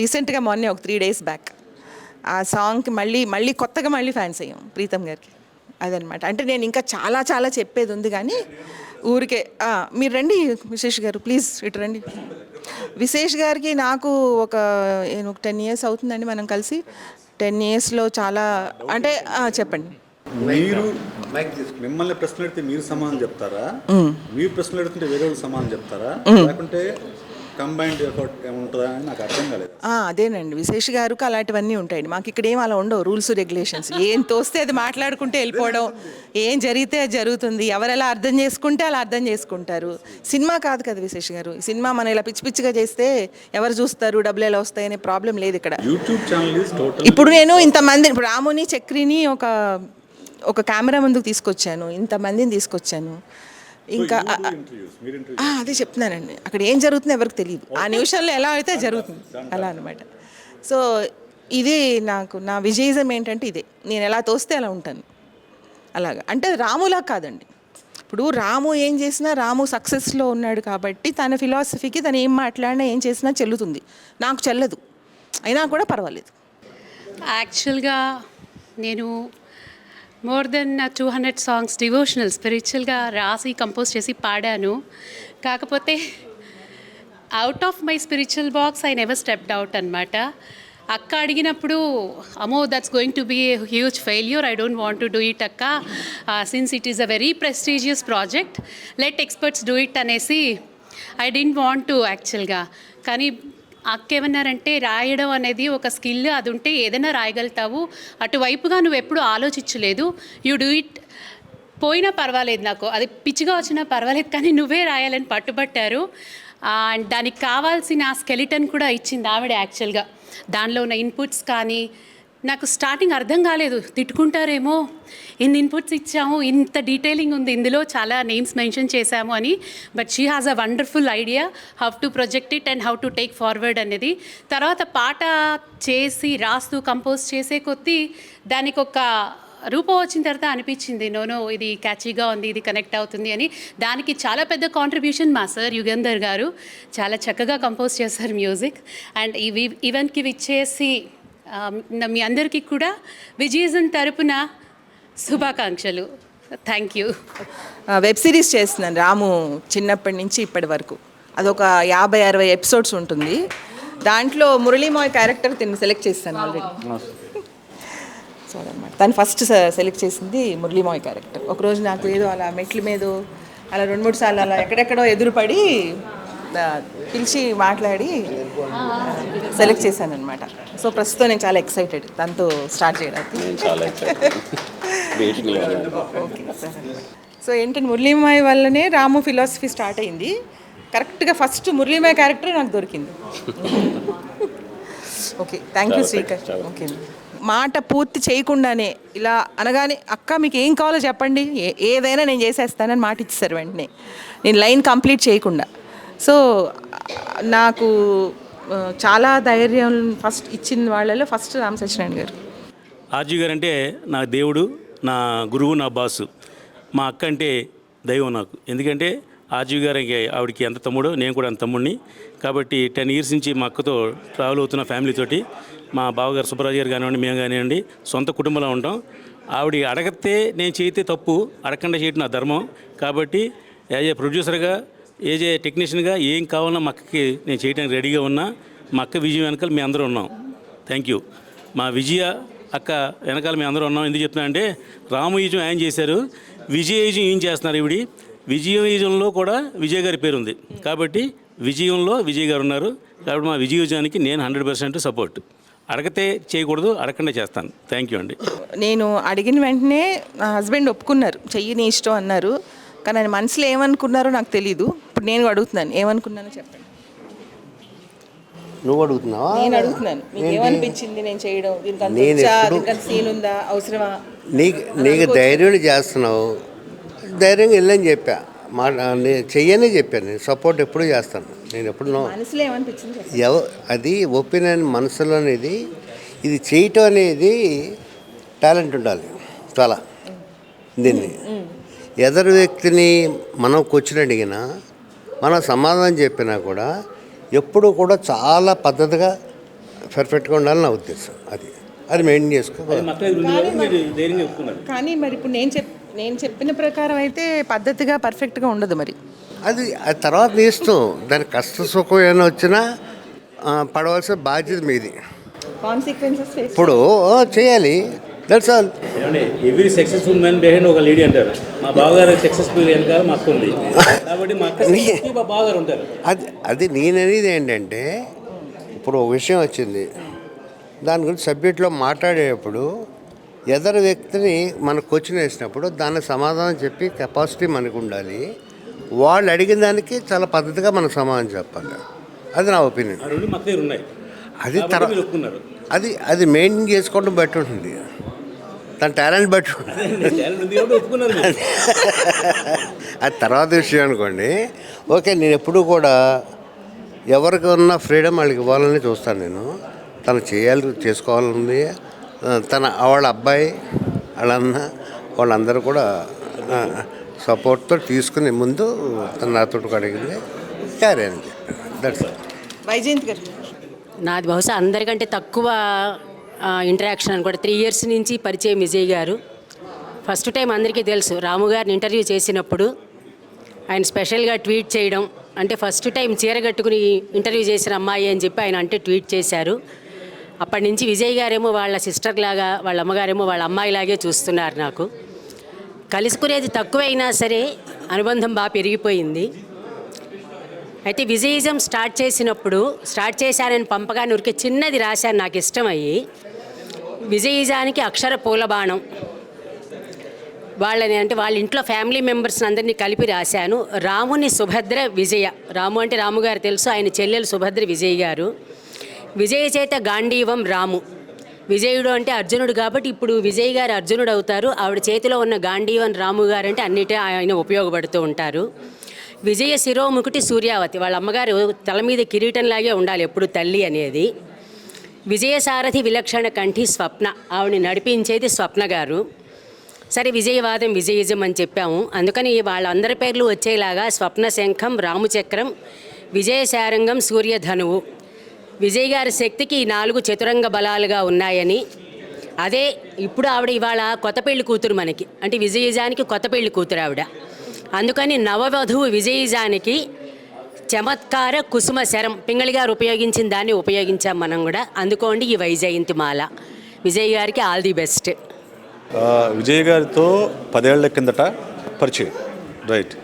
రీసెంట్గా, మొన్నే ఒక 3 days బ్యాక్. ఆ సాంగ్కి మళ్ళీ కొత్తగా ఫ్యాన్స్ అయ్యాం ప్రీతం గారికి. అదనమాట. అంటే నేను ఇంకా చాలా చెప్పేది ఉంది కానీ ఊరికే మీరు రండి విశేష్ గారు, ప్లీజ్ ఇటు రండి. విశేష్ గారికి నాకు ఒక 10 years అవుతుందండి మనం కలిసి. 10 yearsలో చాలా అంటే చెప్పండి. మీరు మిమ్మల్ని ప్రశ్నలు అడిగితే మీరు సమాధానం చెప్తారా, మీరు ప్రశ్నలు అడుగుతుంటే వేరే వాళ్ళు సమాధానం చెప్తారా, లేకుంటే కంబైన్డ్ ఎఫర్ట్ ఏముంటుందా అని నాకు అర్థం కాలేదు. అదేనండి, విశేష్ గారికి అలాంటివన్నీ ఉంటాయండి. మాకు ఇక్కడ ఏం అలా ఉండవు, రూల్స్ రెగ్యులేషన్స్. ఏం తోస్తే అది మాట్లాడుకుంటే వెళ్ళిపోవడం, ఏం జరిగితే అది జరుగుతుంది. ఎవరెలా అర్థం చేసుకుంటే అలా అర్థం చేసుకుంటారు. సినిమా కాదు కదా విశేష్ గారు, సినిమా మనం ఇలా పిచ్చిగా చేస్తే ఎవరు చూస్తారు, డబ్బులు ఎలా వస్తాయి అనే ప్రాబ్లం లేదు ఇక్కడ. యూట్యూబ్ ఛానల్ ఇప్పుడు నేను ఇంతమంది, ఇప్పుడు రాముని, చక్రిని ఒక కెమెరా ముందుకు తీసుకొచ్చాను, ఇంతమందిని తీసుకొచ్చాను. ఇంకా అదే చెప్తున్నానండి, అక్కడ ఏం జరుగుతుందో ఎవరికి తెలియదు. ఆ నిమిషంలో ఎలా అయితే జరుగుతుంది అలా అనమాట. సో ఇది నా విజయిజం ఏంటంటే ఇదే, నేను ఎలా తోస్తే అలా ఉంటాను. అలాగా అంటే రాములా కాదండి. ఇప్పుడు రాము ఏం చేసినా, రాము సక్సెస్లో ఉన్నాడు కాబట్టి తన ఫిలాసఫీకి తను ఏం మాట్లాడినా ఏం చేసినా చెల్లుతుంది. నాకు చెల్లదు, అయినా కూడా పర్వాలేదు. యాక్చువల్గా నేను మోర్ దెన్ 200 songs డివోషనల్ స్పిరిచువల్గా రాసి కంపోజ్ చేసి పాడాను. కాకపోతే out of my spiritual box I never stepped out అనమాట. అక్క అడిగినప్పుడు అమ్మో that's going to be huge failure, I don't want to do it అక్క, since it is a very prestigious project, let experts do it అనేసి I don't want to యాక్చువల్గా. కానీ అక్క ఏమన్నారంటే రాయడం అనేది ఒక స్కిల్, అది ఉంటే ఏదైనా రాయగలుగుతావు, అటువైపుగా నువ్వు ఎప్పుడు ఆలోచించలేదు, యూ డూ ఇట్, పోయినా పర్వాలేదు, నాకు అది పిచ్చిగా వచ్చినా పర్వాలేదు కానీ నువ్వే రాయాలని పట్టుబట్టారు. అండ్ దానికి కావాల్సిన స్కెలిటన్ కూడా ఇచ్చింది ఆవిడ. యాక్చువల్గా దానిలో ఉన్న ఇన్పుట్స్ కానీ నాకు స్టార్టింగ్ అర్థం కాలేదు, తిట్టుకుంటారేమో ఇన్ని ఇన్పుట్స్ ఇచ్చాము, ఇంత డీటెయిలింగ్ ఉంది ఇందులో, చాలా నేమ్స్ మెన్షన్ చేశాము అని. But she has a wonderful idea how to project it and how to take forward అనేది. తర్వాత పాట చేసి రాస్తూ కంపోజ్ చేసే కొద్దీ దానికి ఒక రూపం వచ్చిన తర్వాత అనిపించింది నో ఇది క్యాచీగా ఉంది, ఇది కనెక్ట్ అవుతుంది అని. దానికి చాలా పెద్ద కాంట్రిబ్యూషన్ మా సార్ యుగంధర్ గారు చాలా చక్కగా కంపోజ్ చేశారు మ్యూజిక్. అండ్ ఈ ఈవెంట్కి విచ్చేసి మీ అందరికీ కూడా విజయజన్ తరపున శుభాకాంక్షలు. Thank you. వెబ్ సిరీస్ చేస్తున్నాను రాము చిన్నప్పటి నుంచి ఇప్పటి వరకు. అదొక 50-60 episodes ఉంటుంది. దాంట్లో మురళీమోయ్ క్యారెక్టర్ తిని సెలెక్ట్ చేస్తాను ఆల్రెడీ. సో అదనమాట, తను ఫస్ట్ సెలెక్ట్ చేసింది మురళీమోయ్ క్యారెక్టర్. ఒకరోజు నాకు ఏదో అలా మెట్ల మీద అలా 2-3 సార్లు అలా ఎక్కడెక్కడో ఎదురుపడి పిలిచి మాట్లాడి సెలెక్ట్ చేశాను అనమాట. సో ప్రస్తుతం నేను చాలా ఎక్సైటెడ్ దాంతో స్టార్ట్ చేయడానికి. Okay sir. సో ఏంటంటే మురళీమాయ్ వల్లనే రాము ఫిలాసఫీ స్టార్ట్ అయింది. కరెక్ట్గా ఫస్ట్ మురళీమాయ్ క్యారెక్టర్ నాకు దొరికింది. Okay, thank you Srikar. Okay, మాట పూర్తి చేయకుండానే ఇలా అనగానే అక్క మీకు ఏం కావాలో చెప్పండి, ఏదైనా నేను చేసేస్తానని మాట ఇచ్చేసారు వెంటనే, నేను లైన్ కంప్లీట్ చేయకుండా. సో నాకు చాలా ధైర్యం ఫస్ట్ ఇచ్చిన వాళ్ళలో ఫస్ట్ రామ్ సత్యనారాయణ గారు. ఆర్జీ గారు అంటే నా దేవుడు, నా గురువు, నా బాసు. మా అక్క అంటే దైవం నాకు. ఎందుకంటే ఆర్జీ గారికి ఆవిడకి ఎంత తమ్ముడో నేను కూడా అంత తమ్ముడిని. కాబట్టి 10 years నుంచి మా అక్కతో ట్రావెల్ అవుతున్న ఫ్యామిలీతోటి, మా బావగారు సుబ్బరాజు గారు కానివ్వండి, మేము కానివ్వండి, సొంత కుటుంబంలో ఉంటాం. ఆవిడ అడగతే నేను చేయితే తప్పు, అడగకుండా చేయటం నా ధర్మం. కాబట్టి యాజ్ ఏ ప్రొడ్యూసర్గా, యాజ్ ఏ టెక్నీషియన్గా ఏం కావాలన్నా మా అక్కకి నేను చేయడానికి రెడీగా ఉన్నా. మా అక్క విజయం వెనకాల మేము అందరూ ఉన్నాం. Thank you. మా విజయ అక్క వెనకాల మేము అందరూ ఉన్నాం. ఎందుకు చెప్తున్నా అంటే రాము యుజం ఆయన చేశారు, విజయ యుజం ఏం చేస్తున్నారు. ఇవిడి విజయంలో కూడా విజయ్ గారి పేరు ఉంది. కాబట్టి విజయంలో విజయ్ గారు ఉన్నారు. కాబట్టి మా విజయ యుజానికి నేను 100% సపోర్ట్. అడగతే చేయకూడదు, అడగకుండా చేస్తాను. థ్యాంక్ యూ అండి. నేను అడిగిన వెంటనే నా హస్బెండ్ ఒప్పుకున్నారు, చెయ్యి నీ ఇష్టం అన్నారు. కానీ ఆయన మనసులో ఏమనుకున్నారో నాకు తెలీదు. ఇప్పుడు నేను అడుగుతున్నాను, ఏమనుకున్నానో చెప్పండి. నువ్వు అడుగుతున్నావా? నేను అడుగుతున్నాను, మీకు ఏమనిపించింది నేను చేయడం? దీనికి సీన్ ఉందా, అవసరమా? నీకు ధైర్యం చేస్తున్నావు, ధైర్యంగా వెళ్ళని చెప్పా. నేను చెయ్యనే చెప్పాను. నేను సపోర్ట్ ఎప్పుడు చేస్తాను. నేను ఎప్పుడు మనసులో ఏమనిపించింది అది ఒపీనియన్ మనసులో అనేది. ఇది చేయటం అనేది టాలెంట్ ఉండాలి చాలా. దీన్ని ఎదరు వ్యక్తిని మనం క్వశ్చన్ అడిగినా, మనం సమాధానం చెప్పినా కూడా ఎప్పుడు కూడా చాలా పద్ధతిగా పర్ఫెక్ట్గా ఉండాలని నా ఉద్దేశం. అది మెయింటైన్ చేసుకోవాలి. కానీ మరి ఇప్పుడు నేను చెప్పిన ప్రకారం అయితే పద్ధతిగా పర్ఫెక్ట్గా ఉండదు. మరి అది తర్వాత నీ ఇష్టం. దాని కష్ట సుఖం ఏమైనా వచ్చినా పడవలసిన బాధ్యత మీది. కాన్సిక్వెన్సెస్ ఇప్పుడు చేయాలి. That's all. Every successful man behind ఒక లేడీ అంటారు. మా బావగారు సక్సెస్ఫుల్ వెనకాల మా అక్క ఉంది. కాబట్టి మా అక్క మా బావగారు ఉంటారు. అది నేననేది ఏంటంటే, ఇప్పుడు ఒక విషయం వచ్చింది, దాని గురించి సబ్జెక్ట్లో మాట్లాడేటప్పుడు ఎదరు వ్యక్తిని మనకు క్వశ్చన్ వేసినప్పుడు దానికి సమాధానం చెప్పి కెపాసిటీ మనకు ఉండాలి. వాళ్ళు అడిగిన దానికి చాలా పద్ధతిగా మనం సమాధానం చెప్పాలి. అది నా ఒపీనియన్. అది అది మెయింటైన్ చేసుకోవడం బట్టి ఉంటుంది, తన టాలెంట్ బట్టి ఉంటుంది. అది తర్వాత విషయం అనుకోండి. ఓకే, నేను ఎప్పుడు కూడా ఎవరికి ఉన్న ఫ్రీడమ్ వాళ్ళకి ఇవ్వాలని చూస్తాను. నేను తను చేసుకోవాలని వాళ్ళ అబ్బాయి, వాళ్ళన్న, వాళ్ళందరూ కూడా సపోర్ట్తో తీసుకుని ముందు తను నాతో అడిగింది క్యారీ అని చెప్పి. దట్స్ వైజయంత్ గారు. నాది బహుశా అందరికంటే తక్కువ ఇంటరాక్షన్ అనుకోండి. 3 years నుంచి పరిచయం విజయ్ గారు. ఫస్ట్ టైం అందరికీ తెలుసు, రాము గారిని ఇంటర్వ్యూ చేసినప్పుడు ఆయన స్పెషల్గా ట్వీట్ చేయడం, అంటే ఫస్ట్ టైం చీర కట్టుకుని ఇంటర్వ్యూ చేసిన అమ్మాయి అని చెప్పి ఆయన అంటే ట్వీట్ చేశారు. అప్పటి నుంచి విజయ్ గారేమో వాళ్ళ సిస్టర్ లాగా, వాళ్ళ అమ్మగారేమో వాళ్ళ అమ్మాయిలాగే చూస్తున్నారు. నాకు కలుసుకునేది తక్కువైనా సరే అనుబంధం బాగా పెరిగిపోయింది. అయితే విజయిజం స్టార్ట్ చేశానని పంపగానే ఉరికి చిన్నది రాశాను నాకు ఇష్టమయ్యి. విజయిజానికి అక్షర పూలబాణం వాళ్ళని, అంటే వాళ్ళ ఇంట్లో ఫ్యామిలీ మెంబర్స్ని అందరినీ కలిపి రాశాను. రాముని సుభద్ర విజయ, రాము అంటే రాము గారు తెలుసు, ఆయన చెల్లెలు సుభద్ర విజయ్ గారు. విజయ చేత గాంధీవం రాము, విజయుడు అంటే అర్జునుడు కాబట్టి ఇప్పుడు విజయ్ గారు అర్జునుడు అవుతారు. ఆవిడ చేతిలో ఉన్న గాంధీవం రాము గారు అంటే అన్నిటి ఆయన ఉపయోగపడుతూ ఉంటారు. విజయ శిరోముకుటి సూర్యావతి, వాళ్ళ అమ్మగారు తల మీద కిరీటంలాగే ఉండాలి ఎప్పుడు తల్లి అనేది. విజయసారథి విలక్షణ కంఠి స్వప్న, ఆవిడని నడిపించేది స్వప్న గారు. సరే, విజయవాదం విజయిజం అని చెప్పాము, అందుకని వాళ్ళందరి పేర్లు వచ్చేలాగా స్వప్న శంఖం, రాముచక్రం, విజయశారంగం, సూర్యధనువు. విజయ్ గారి శక్తికి 4 చతురంగ బలాలుగా ఉన్నాయని. అదే ఇప్పుడు ఆవిడ ఇవాళ కొత్త పెళ్లి కూతురు మనకి, అంటే విజయజానికి కొత్త పెళ్లి కూతురు ఆవిడ. అందుకని నవవధువు విజయజానికి చమత్కార కుసుమ శరం, పింగళి గారు ఉపయోగించిన దాన్ని ఉపయోగించాం మనం కూడా. అందుకోండి ఈ వైజయంతి మాల. విజయ్ గారికి ఆల్ ది బెస్ట్. విజయ్ గారితో 10 ఏళ్ల కిందట పరిచయం. రైట్.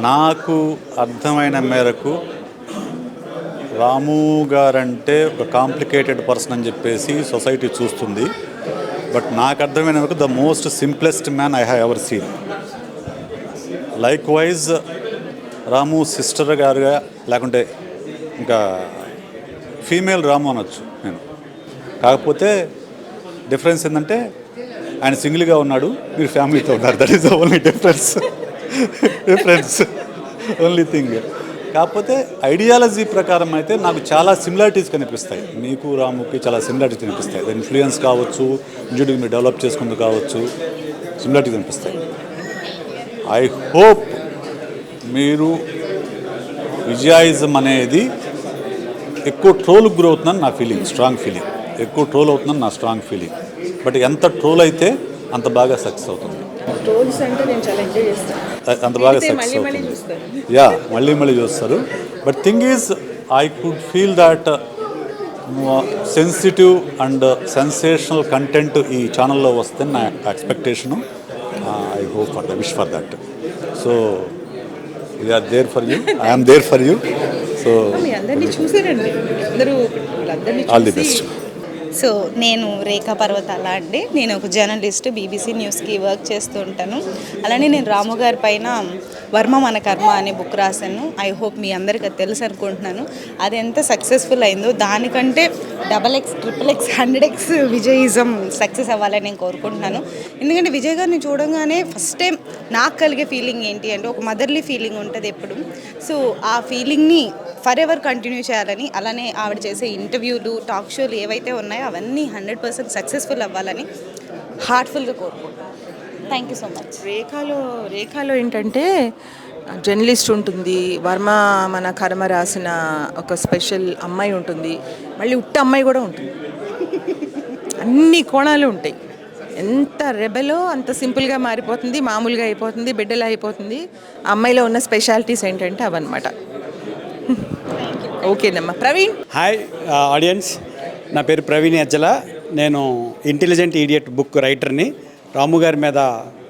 నాకు అర్థమైన మేరకు రాము గారంటే ఒక కాంప్లికేటెడ్ పర్సన్ అని చెప్పేసి సొసైటీ చూస్తుంది. బట్ నాకు అర్థమైన వరకు the most simplest man I have ever seen. Likewise Ramu sister గారుగా, లేకుంటే ఇంకా ఫీమేల్ రాము అనొచ్చు నేను. కాకపోతే డిఫరెన్స్ ఏంటంటే ఆయన సింగిల్గా ఉన్నాడు, మీరు ఫ్యామిలీతో ఉన్నారు. That is the only difference only thing. కాకపోతే ఐడియాలజీ ప్రకారం అయితే నాకు చాలా సిమిలారిటీస్ కనిపిస్తాయి. మీకు రాముకి చాలా సిమిలారిటీస్ కనిపిస్తాయి. ఇన్ఫ్లుయెన్స్ కావచ్చు, ఇంజుడికి మీరు డెవలప్ చేసుకుంటూ కావచ్చు, సిమిలారిటీస్ కనిపిస్తాయి. ఐ హోప్ మీరు విజయాయిజం అనేది ఎక్కువ ట్రోల్కి గురి అవుతుందని నా ఫీలింగ్, స్ట్రాంగ్ ఫీలింగ్. ఎక్కువ ట్రోల్ అవుతుందని నా స్ట్రాంగ్ ఫీలింగ్. బట్ ఎంత ట్రోల్ అయితే అంత బాగా సక్సెస్ అవుతుంది. ట్రోల్స్ అంటే నేను చాలా ఎంజాయ్ చేస్తాను, అంత బాగా సక్సెస్ అవుతుంది. యా, మళ్ళీ చూస్తారు. But thing is I could feel that sensitive and sensational content ఈ ఛానల్లో వస్తే నా expectation. I hope for the wish for that. So we are there for you, I'm there for you. So all the best. So నేను రేఖా పర్వతాల అండి. నేను ఒక journalist, BBC న్యూస్కి వర్క్ చేస్తూ ఉంటాను. అలానే నేను రాము గారి పైన వర్మ మన కర్మ అనే బుక్ రాశాను. ఐ హోప్ మీ అందరికీ అది తెలుసు అనుకుంటున్నాను. అది ఎంత సక్సెస్ఫుల్ అయిందో దానికంటే XXX, XXX, 100x విజయిజం సక్సెస్ అవ్వాలని నేను కోరుకుంటున్నాను. ఎందుకంటే విజయ్ గారిని చూడంగానే ఫస్ట్ టైం నాకు కలిగే ఫీలింగ్ ఏంటి అంటే ఒక మదర్లీ ఫీలింగ్ ఉంటుంది ఎప్పుడు. సో ఆ ఫీలింగ్ని ఫర్ ఎవర్ కంటిన్యూ చేయాలని, అలానే ఆవిడ చేసే ఇంటర్వ్యూలు, టాక్ షోలు ఏవైతే ఉన్నాయో అవన్నీ 100% సక్సెస్ఫుల్ అవ్వాలని హార్ట్ఫుల్గా కోరుకుంటున్నాను. Thank you so much. రేఖాలో ఏంటంటే జర్నలిస్ట్ ఉంటుంది, వర్మ మన కర్మ రాసిన ఒక స్పెషల్ అమ్మాయి ఉంటుంది, మళ్ళీ ఉట్ట అమ్మాయి కూడా ఉంటుంది. అన్ని కోణాలు ఉంటాయి. ఎంత రెబెలో అంత సింపుల్గా మారిపోతుంది, మామూలుగా అయిపోతుంది, బిడ్డలా అయిపోతుంది. ఆ అమ్మాయిలో ఉన్న స్పెషాలిటీస్ ఏంటంటే అవన్నమాట. ఓకేనమ్మా. ప్రవీణ్. హాయ్ ఆడియన్స్, నా పేరు ప్రవీణ్ అజ్జల. నేను ఇంటెలిజెంట్ ఈడియట్ బుక్ రైటర్ని. రాము గారి మీద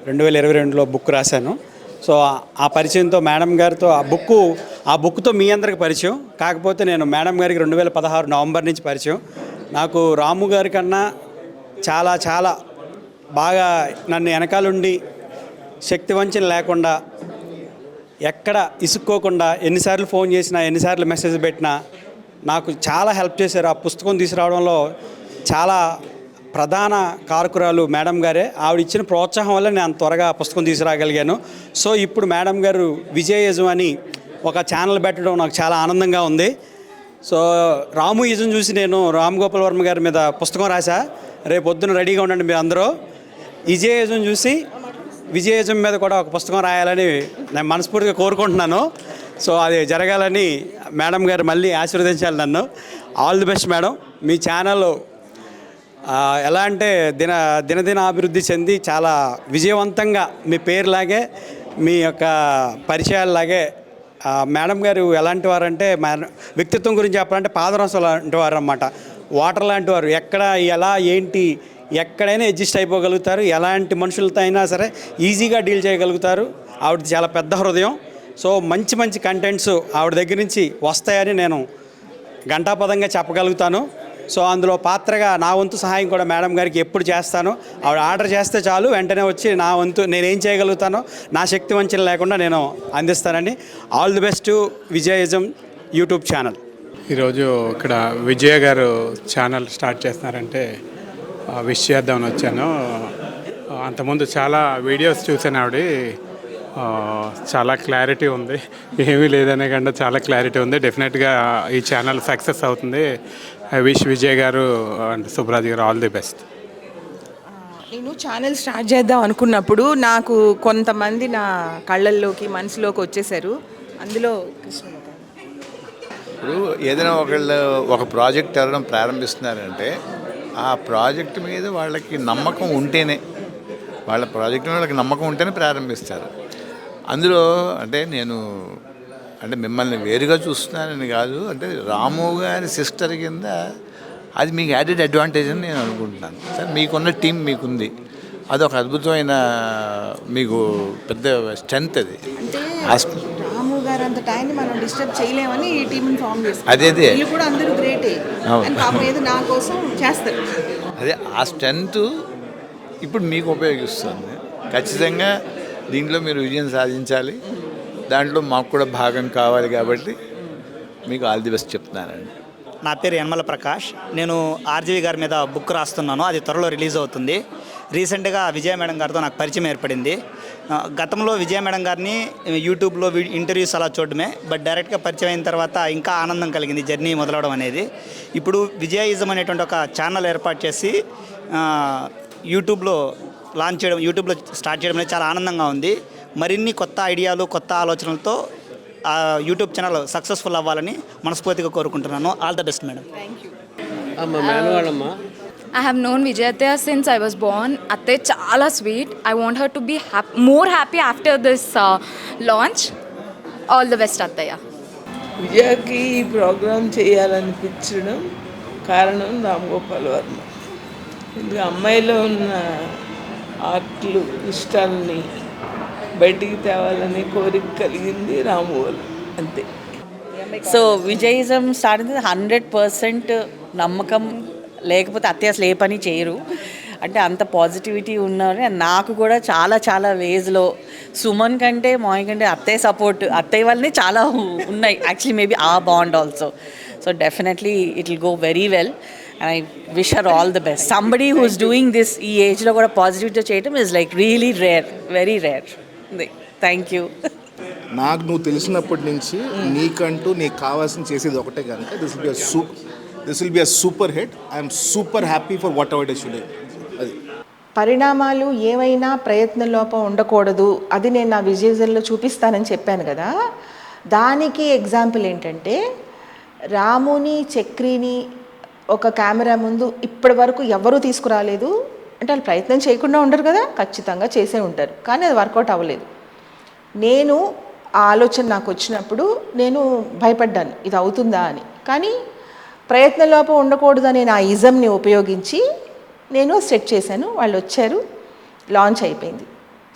2022లో బుక్ రాశాను. సో ఆ పరిచయంతో మేడం గారితో ఆ బుక్తో మీ అందరికి పరిచయం. కాకపోతే నేను మేడం గారికి 2016 నవంబర్ నుంచి పరిచయం. నాకు రాము గారి కన్నా చాలా చాలా బాగా నన్ను వెనకాలండి శక్తి వంచన లేకుండా, ఎక్కడ ఇసుక్కోకుండా, ఎన్నిసార్లు ఫోన్ చేసినా, ఎన్నిసార్లు మెసేజ్ పెట్టినా నాకు చాలా హెల్ప్ చేశారు. ఆ పుస్తకం తీసుకురావడంలో చాలా ప్రధాన కారకురాలు మేడం గారే. ఆవిడ ఇచ్చిన ప్రోత్సాహం వల్ల నేను అంత త్వరగా పుస్తకం తీసుకురాగలిగాను. సో ఇప్పుడు మేడం గారు విజయయిజం అని ఒక ఛానల్ పెట్టడం నాకు చాలా ఆనందంగా ఉంది. సో రాము ఇజం చూసి నేను రామ్ గోపాల్ వర్మ గారి మీద పుస్తకం రాశా. రేపు పొద్దున రెడీగా ఉండండి మీరు అందరూ. విజయయిజం చూసి విజయయిజం మీద కూడా ఒక పుస్తకం రాయాలని నేను మనస్ఫూర్తిగా కోరుకుంటున్నాను. సో అది జరగాలని మేడం గారు మళ్ళీ ఆశీర్వదించాలి నన్ను. All the best madam. Me channel ఎలా అంటే దినదిన అభివృద్ధి చెంది చాలా విజయవంతంగా మీ పేరులాగే, మీ యొక్క పరిచయాలలాగే. మేడం గారు ఎలాంటి వారంటే, వ్యక్తిత్వం గురించి చెప్పాలంటే పాదరసం లాంటి వారు అన్నమాట. వాటర్ లాంటి వారు. ఎక్కడ ఎలా ఏంటి ఎక్కడైనా అడ్జస్ట్ అయిపోగలుగుతారు. ఎలాంటి మనుషులతో అయినా సరే ఈజీగా డీల్ చేయగలుగుతారు. ఆవిడ చాలా పెద్ద హృదయం. సో మంచి మంచి కంటెంట్స్ ఆవిడ దగ్గర నుంచి వస్తాయని నేను ఘంటాపదంగా చెప్పగలుగుతాను. సో అందులో పాత్రగా నా వంతు సహాయం కూడా మేడం గారికి ఎప్పుడు చేస్తాను. ఆవిడ ఆర్డర్ చేస్తే చాలు వెంటనే వచ్చి నా వంతు నేనేం చేయగలుగుతానో నా శక్తి వంచన లేకుండా నేను అందిస్తానండి. All the best Vijayaism YouTube channel. ఈరోజు ఇక్కడ విజయ గారు ఛానల్ స్టార్ట్ చేస్తున్నారంటే విష్ చేద్దామని వచ్చాను. అంతకుముందు చాలా వీడియోస్ చూసాను ఆవిడ. చాలా క్లారిటీ ఉంది, ఏమీ లేదనే కంటే చాలా క్లారిటీ ఉంది. డెఫినెట్గా ఈ ఛానల్ సక్సెస్ అవుతుంది. ఐ విష్ విజయ్ గారు అండ్ సుబ్రాజ్ గారు ఆల్ ది బెస్ట్. నేను ఛానల్ స్టార్ట్ చేద్దాం అనుకున్నప్పుడు నాకు కొంతమంది నా కళ్ళల్లోకి మనసులోకి వచ్చేసారు. అందులో ఇప్పుడు ఏదైనా ఒక ప్రాజెక్ట్ ఎవరైనా ప్రారంభిస్తున్నారంటే ఆ ప్రాజెక్ట్ మీద వాళ్ళకి నమ్మకం ఉంటేనే, వాళ్ళ ప్రాజెక్ట్ మీద వాళ్ళకి నమ్మకం ఉంటేనే ప్రారంభిస్తారు. అందులో అంటే మిమ్మల్ని వేరుగా చూస్తున్నానని కాదు, అంటే రాము గారి సిస్టర్ కింద అది మీకు యాడెడ్ అడ్వాంటేజ్ అని నేను అనుకుంటున్నాను. సార్ మీకున్న టీం మీకుంది, అదొక అద్భుతమైన మీకు పెద్ద స్ట్రెంత్. అది రాము గారు అంత టైంని మనం డిస్టర్బ్ చేయలేమని ఈ టీంని ఫామ్ అదే. చేసుకుంటాం. వీళ్ళు కూడా అందరూ గ్రేటే. అవును. అండ్ పాపం ఏదో నా కోసం చేస్తారు. అదే ఆ స్ట్రెంత్ ఇప్పుడు మీకు ఉపయోగిస్తుంది. ఖచ్చితంగా దీంట్లో మీరు విజయం సాధించాలి. దాంట్లో మాకు కూడా భాగం కావాలి కాబట్టి మీకు ఆల్ ది బెస్ట్ చెప్తున్నానండి. నా పేరు యనమల ప్రకాష్. నేను ఆర్జీవి గారి మీద బుక్ రాస్తున్నాను. అది త్వరలో రిలీజ్ అవుతుంది. రీసెంట్గా విజయ మేడం గారితో నాకు పరిచయం ఏర్పడింది. గతంలో విజయ మేడం గారిని యూట్యూబ్లో ఇంటర్వ్యూస్ అలా చూడడమే, బట్ డైరెక్ట్గా పరిచయం అయిన తర్వాత ఇంకా ఆనందం కలిగింది జర్నీ మొదలవడం అనేది. ఇప్పుడు విజయయిజం అనేటువంటి ఒక ఛానల్ ఏర్పాటు చేసి యూట్యూబ్లో లాంచ్ చేయడం, యూట్యూబ్లో స్టార్ట్ చేయడం అనేది చాలా ఆనందంగా ఉంది. మరిన్ని కొత్త ఐడియాలు, కొత్త ఆలోచనలతో ఆ యూట్యూబ్ ఛానల్ సక్సెస్ఫుల్ అవ్వాలని మనస్ఫూర్తిగా కోరుకుంటున్నాను. All the best madam. I have known Vijayatya since I was born. Atte chala sweet. I want her to be more happy after this launch. All the best Attaya. విజయకి ఈ programme చేయాలనిపించడం కారణం రామ్ గోపాల్ వర్మ. ఎందుకంటే అమ్మాయిలో ఉన్న ఆర్ట్లు, ఇష్టాలని బయటికి తేవాలనే కోరిక కలిగింది రాము వల్ల, అంతే. సో విజయిజం స్టార్ట్ అయింది 100% నమ్మకం లేకపోతే అత్తయ్య అసలు ఏ పని చేయరు. అంటే అంత పాజిటివిటీ ఉన్నారు. నాకు కూడా చాలా చాలా వేస్లో సుమన్ కంటే మాయ కంటే అత్తయ్య సపోర్ట్, అత్తయ్య వల్లనే చాలా ఉన్నాయి యాక్చువల్లీ. మేబీ ఆ bond also. So definitely it will go very well and I wish her all the best. Somebody who's doing this ఈ ఏజ్లో కూడా పాజిటివిటీ చేయడం is like really rare, very rare. Thank you. నాకు నువ్వు తెలిసినప్పటి నుంచి నీకంటూ నీకు కావాల్సింది చేసేది ఒకటే కనుక this will be a super hit. I'm super happy for what ever it is today. అది పరిణామాలు ఏమైనా ప్రయత్న లోపం ఉండకూడదు, అది నేను నా విజువల్స్లో చూపిస్తానని చెప్పాను కదా. దానికి ఎగ్జాంపుల్ ఏంటంటే రాముని, చక్రిని ఒక కెమెరా ముందు ఇప్పటి వరకు ఎవరూ తీసుకురాలేదు. అంటే వాళ్ళు ప్రయత్నం చేయకుండా ఉండరు కదా, ఖచ్చితంగా చేసే ఉంటారు, కానీ అది వర్కౌట్ అవ్వలేదు. నేను ఆ ఆలోచన నాకు వచ్చినప్పుడు నేను భయపడ్డాను ఇది అవుతుందా అని. కానీ ప్రయత్నలోపం ఉండకూడదని నా ఇజంని ఉపయోగించి నేను సెట్ చేశాను. వాళ్ళు వచ్చారు, లాంచ్ అయిపోయింది.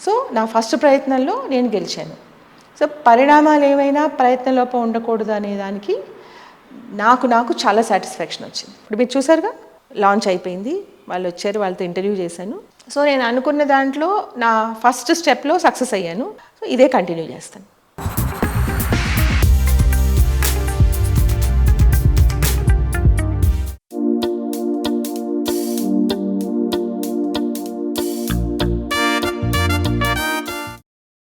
సో నా ఫస్ట్ ప్రయత్నంలో నేను గెలిచాను. సో పరిణామాలు ఏమైనా ప్రయత్నలోపం ఉండకూడదు అనే దానికి నాకు చాలా సాటిస్ఫాక్షన్ వచ్చింది. ఇప్పుడు మీరు చూసారుగా, లాంచ్ అయిపోయింది, వాళ్ళు వచ్చారు, వాళ్ళతో ఇంటర్వ్యూ చేశాను. సో నేను అనుకున్న దాంట్లో నా ఫస్ట్ స్టెప్లో సక్సెస్ అయ్యాను. సో ఇదే కంటిన్యూ చేస్తాను.